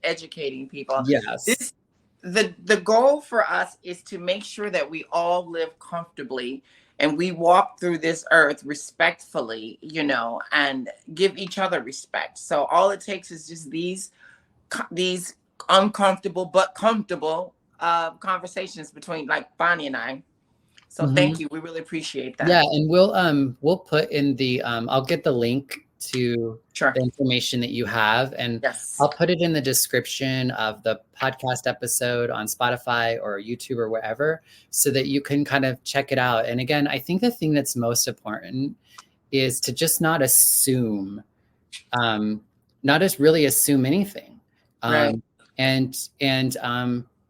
educating people. Yes. the goal for us is to make sure that we all live comfortably and we walk through this earth respectfully, and give each other respect. So all it takes is just these uncomfortable but comfortable conversations between like Bonnie and I. So Mhm. thank you. We really appreciate Yeah, that. and we'll put in the I'll get the link to Sure. the information that you have, and Yes. I'll put it in the description of the podcast episode on Spotify or YouTube or wherever, so that you can kind of check it out. And again, I think the thing that's most important is to just not assume, um, not just really assume anything. Right. And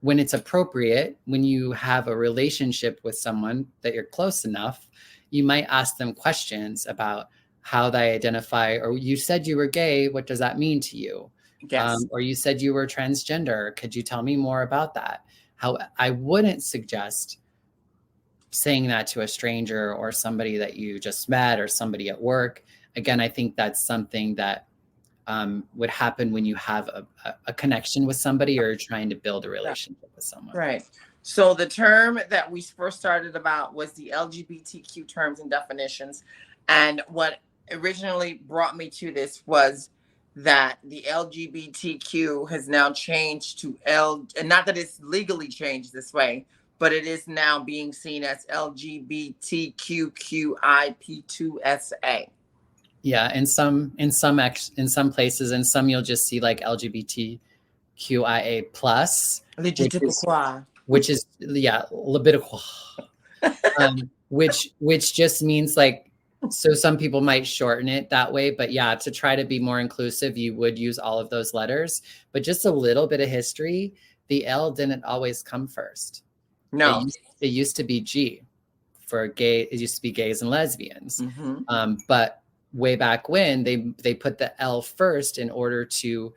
when it's appropriate, when you have a relationship with someone that you're close enough, you might ask them questions about how they identify. Or you said you were gay. What does that mean to you? Yes. Or you said you were transgender. Could you tell me more about that? How I wouldn't suggest saying that to a stranger or somebody that you just met or somebody at work. Again, I think that's something that would happen when you have a connection with somebody or you're trying to build a Yeah. relationship with someone. Right. So the term that we first started about was the LGBTQ terms and definitions. And what originally brought me to this was that the LGBTQ has now changed to and not that it's legally changed this way, but it is now being seen as LGBTQQIP2SA. Yeah, in some places, and some you'll just see like LGBTQIA plus, which is LGBTQI. yeah, Levitical, which just means like, so some people might shorten it that way, but yeah, to try to be more inclusive, you would use all of those letters. But just a little bit of history, the L didn't always come first. No. It used to be G for gay. It used to be gays and lesbians. Mm-hmm. But way back when they put the L first in order to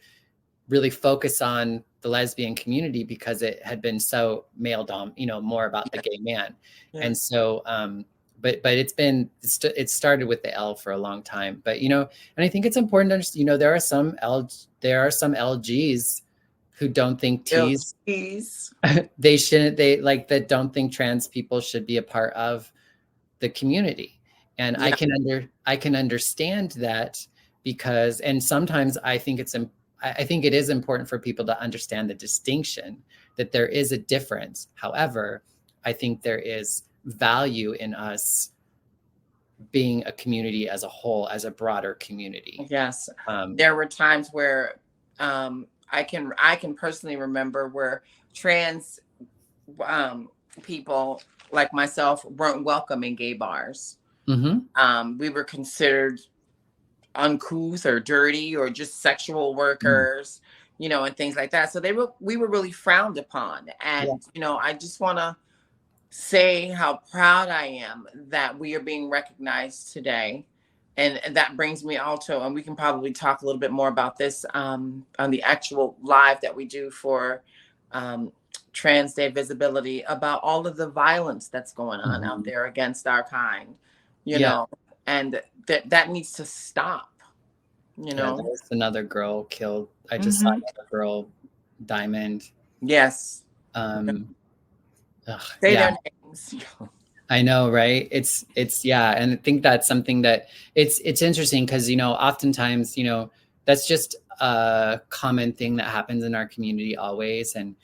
really focus on the lesbian community because it had been so male more about the gay man. Yeah. And so, but it started with the L for a long time. But and I think it's important to understand. There are some LGs who don't think T's they shouldn't. They like that don't think trans people should be a part of the community. And Yeah. I can understand that because, and sometimes I think it is important for people to understand the distinction, that there is a difference. However, I think there is value in us being a community as a whole, as a broader community. Yes. There were times where I can personally remember where trans people like myself weren't welcome in gay bars. Mm-hmm. We were considered uncouth or dirty or just sexual workers, and things like that. So we were really frowned upon. And, I just want to say how proud I am that we are being recognized today. And that brings me also, and we can probably talk a little bit more about this on the actual live that we do for Trans Day Visibility, about all of the violence that's going on out there against our kind, and that needs to stop. Yeah, there was another girl killed. I just saw another girl, Diamond. Yes. Say their names. I know, right? It's yeah, and I think that's something that it's interesting because oftentimes that's just a common thing that happens in our community always. And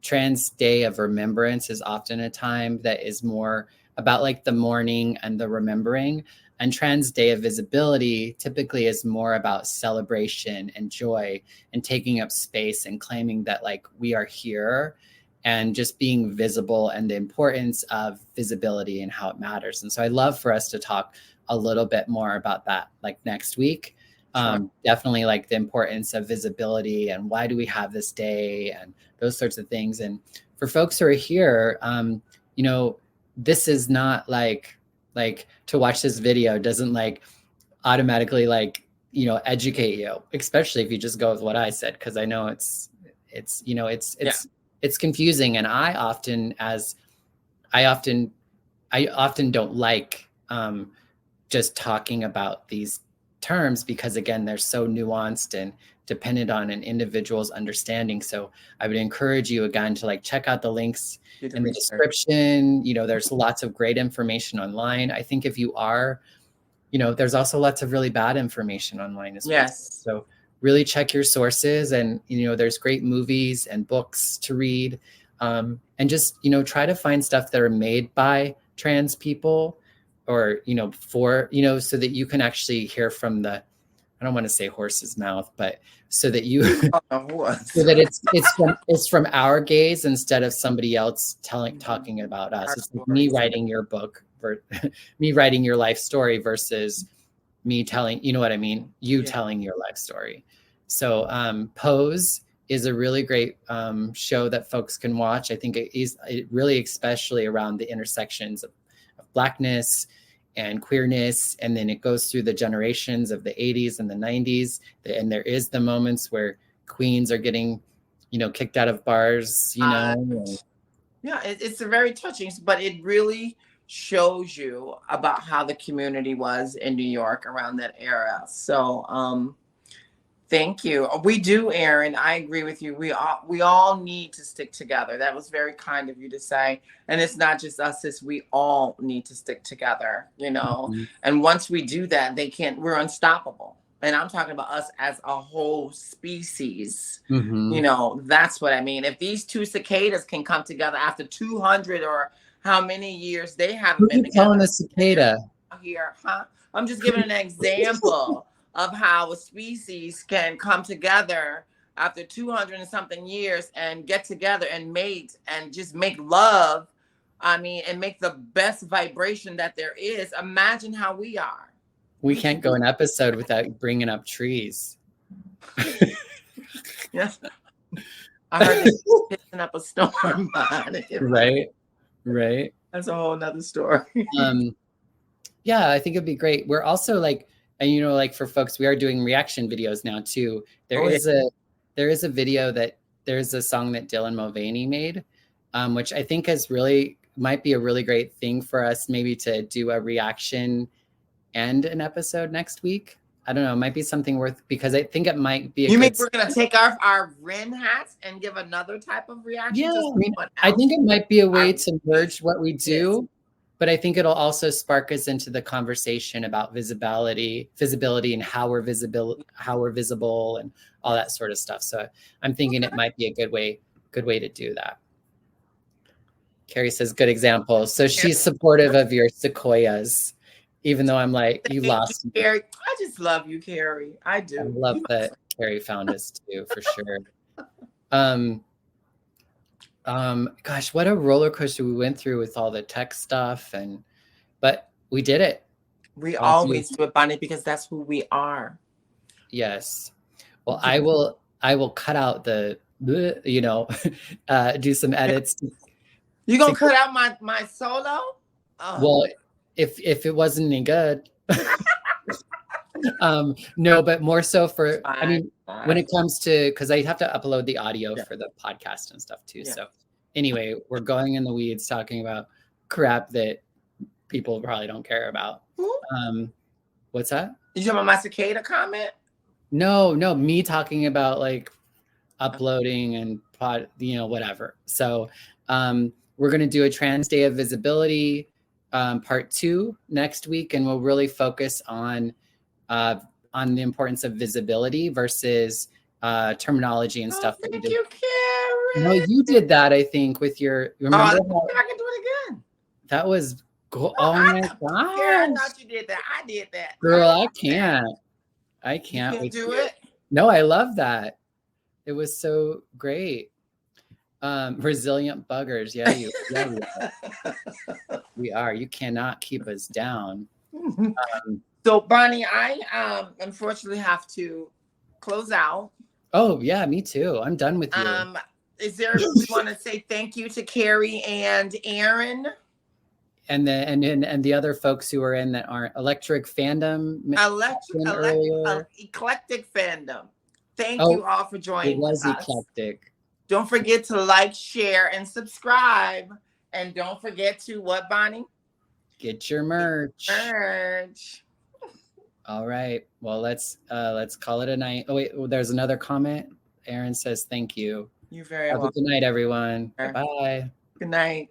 Trans Day of Remembrance is often a time that is more about like the mourning and the remembering. And Trans Day of Visibility typically is more about celebration and joy and taking up space and claiming that like we are here and just being visible and the importance of visibility and how it matters. And so I'd love for us to talk a little bit more about that like next week. Sure. Definitely like the importance of visibility and why do we have this day and those sorts of things. And for folks who are here, this is not like to watch this video doesn't like automatically like educate you, especially if you just go with what I said, because I know it's confusing. And I often don't like just talking about these terms because again they're so nuanced and dependent on an individual's understanding. So I would encourage you again to like check out the links in the description. You know, there's lots of great information online. I think if you are, you know, there's also lots of really bad information online as well. Yes. So really check your sources, and, you know, there's great movies and books to read. And just, you know, try to find stuff that are made by trans people, or, you know, for, you know, so that you can actually hear from the, I don't want to say horse's mouth, but so that you, so that it's from our gaze instead of somebody else talking about us. It's like me writing your book, me writing your life story versus me telling, you know what I mean? You telling your life story. So Pose is a really great show that folks can watch. I think it really, especially around the intersections of Blackness and queerness, and then it goes through the generations of the 80s and the 90s, and there is the moments where queens are getting, you know, kicked out of bars, you know. Yeah, it's a very touching, but it really shows you about how the community was in New York around that era. So thank you. We do, Aaron. I agree with you. We all need to stick together. That was very kind of you to say. And it's not just us, it's we all need to stick together, you know. Mm-hmm. And once we do that, we're unstoppable. And I'm talking about us as a whole species. Mm-hmm. You know, that's what I mean. If these two cicadas can come together after 200 or how many years they haven't been together. Calling a cicada here, huh? I'm just giving an example of how a species can come together after 200 and something years and get together and mate and just make love. I mean, and make the best vibration that there is. Imagine how we are. We can't go an episode without bringing up trees. Yes. I heard they're picking up a storm. Right. That's a whole nother story. Yeah, I think it'd be great. We're also like, and, you know, like for folks, we are doing reaction videos now too. There is a video that there's a song that Dylan Mulvaney made, which I think might be a really great thing for us maybe to do a reaction and an episode next week. I don't know, it might be something because I think it might be You mean we're going to take off our Ren hats and give another type of reaction? Yeah, I think it might be a way to merge what we do. But I think it'll also spark us into the conversation about visibility, and how we're visible, and all that sort of stuff. So I'm thinking it might be a good way to do that. Carrie says, good example. So she's supportive of your sequoias, even though I'm like, you lost me. Carrie. I just love you, Carrie. I do. I love that Carrie found us too, for sure. Gosh, what a roller coaster we went through with all the tech stuff, but we did it. We always do it, Bonnie, because that's who we are. Yes. Well, I will cut out the, you know, do some edits. You gonna cut out my solo? Oh. Well, if it wasn't any good. No, but more so for, I mean, when it comes to, because I have to upload the audio for the podcast and stuff too. Yeah. So anyway, we're going in the weeds talking about crap that people probably don't care about. What's that? You talking about my cicada comment? No, me talking about like uploading and whatever. So we're going to do a Trans Day of Visibility part 2 next week, and we'll really focus on the importance of visibility versus terminology and stuff. Thank you, Carrie. No, you did that, I think, with your. Remember I can do it again. That was oh my gosh! I thought you did that. I did that. Girl, I can't. You can't do it. No, I love that. It was so great. Resilient buggers. Yeah, we are. You cannot keep us down. So, Bonnie, I unfortunately have to close out. Oh, yeah, me too. I'm done with you. Is there, we want to say thank you to Carrie and Aaron. And the other folks who are in that aren't Eclectic Fandom. Eclectic Fandom. Thank you all for joining us. It was eclectic. Don't forget to like, share, and subscribe. And don't forget to what, Bonnie? Get your merch. All right. Well, let's call it a night. Oh wait, there's another comment. Aaron says thank you. You're very Have a welcome. good night, everyone. Bye bye. Good night.